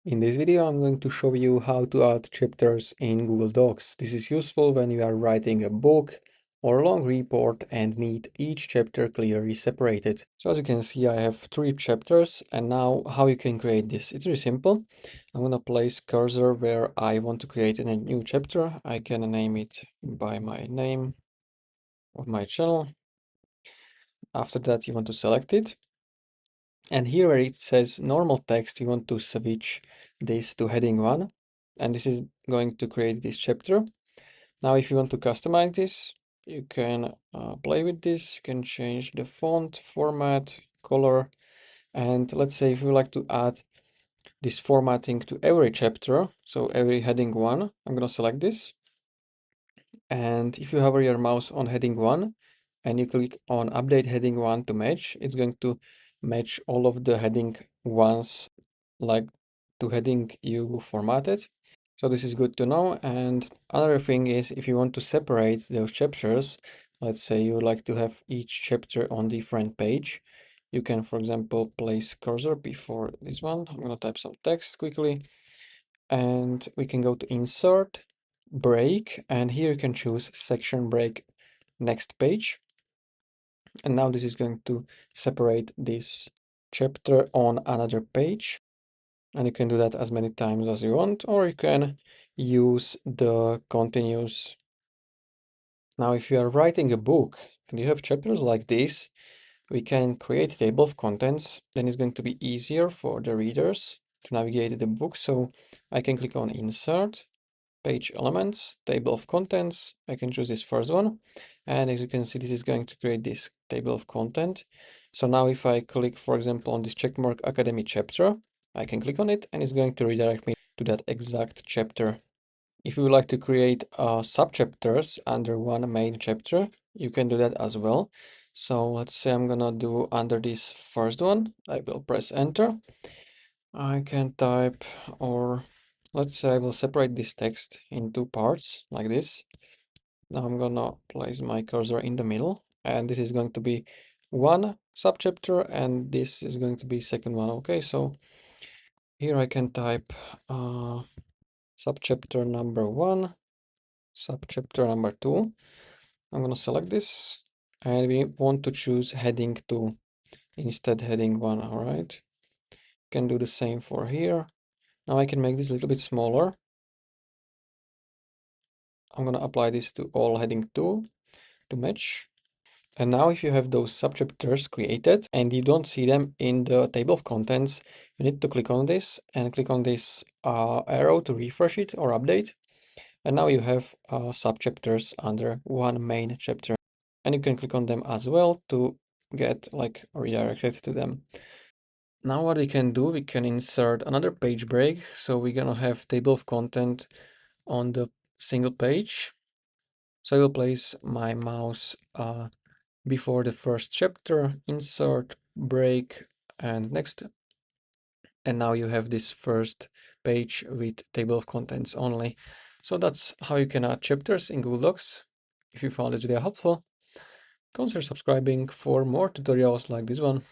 In this video, I'm going to show you how to add chapters in Google Docs. This is useful when you are writing a book or a long report and need each chapter clearly separated. So as you can see, I have 3 chapters, and now how you can create this. It's very simple. I'm going to place cursor where I want to create a new chapter. I can name it by my name of my channel. After that, you want to select it. And here where it says normal text, you want to switch this to heading 1. And this is going to create this chapter. Now, if you want to customize this, you can play with this. You can change the font, format, color. And let's say if you like to add this formatting to every chapter, so every heading 1, I'm going to select this. And if you hover your mouse on heading 1 and you click on update heading 1 to match, it's going to match all of the heading 1s like to heading you formatted. So this is good to know. And another thing is, if you want to separate those chapters, let's say you like to have each chapter on different page, you can, for example, place cursor before this one. I'm going to type some text quickly, and we can go to insert, break, and here you can choose section break next page. And now this is going to separate this chapter on another page. And you can do that as many times as you want, or you can use the continuous. Now, if you are writing a book and you have chapters like this, we can create a table of contents. Then it's going to be easier for the readers to navigate the book. So I can click on insert, page elements, table of contents. I can choose this first one. And as you can see, this is going to create this table of content. So now if I click, for example, on this checkmark Academy chapter, I can click on it and it's going to redirect me to that exact chapter. If you would like to create subchapters under one main chapter, you can do that as well. So let's say I'm gonna do under this first one. I will press enter. I can type, or let's say I will separate this text in 2 parts like this. Now I'm gonna place my cursor in the middle, and this is going to be one subchapter and this is going to be second one. Okay, so here I can type subchapter number 1, subchapter number 2. I'm gonna select this and we want to choose heading 2 instead heading 1. All right, can do the same for here. Now I can make this a little bit smaller. I'm gonna apply this to all heading 2 to match. And now if you have those subchapters created and you don't see them in the table of contents, you need to click on this and click on this arrow to refresh it or update. And now you have subchapters under one main chapter. And you can click on them as well to get like redirected to them. Now what we can do, we can insert another page break. So we're gonna have table of content on the single page. So I will place my mouse before the first chapter, insert, break, and next. And now you have this first page with table of contents only. So that's how you can add chapters in Google Docs. If you found this video helpful, consider subscribing for more tutorials like this one.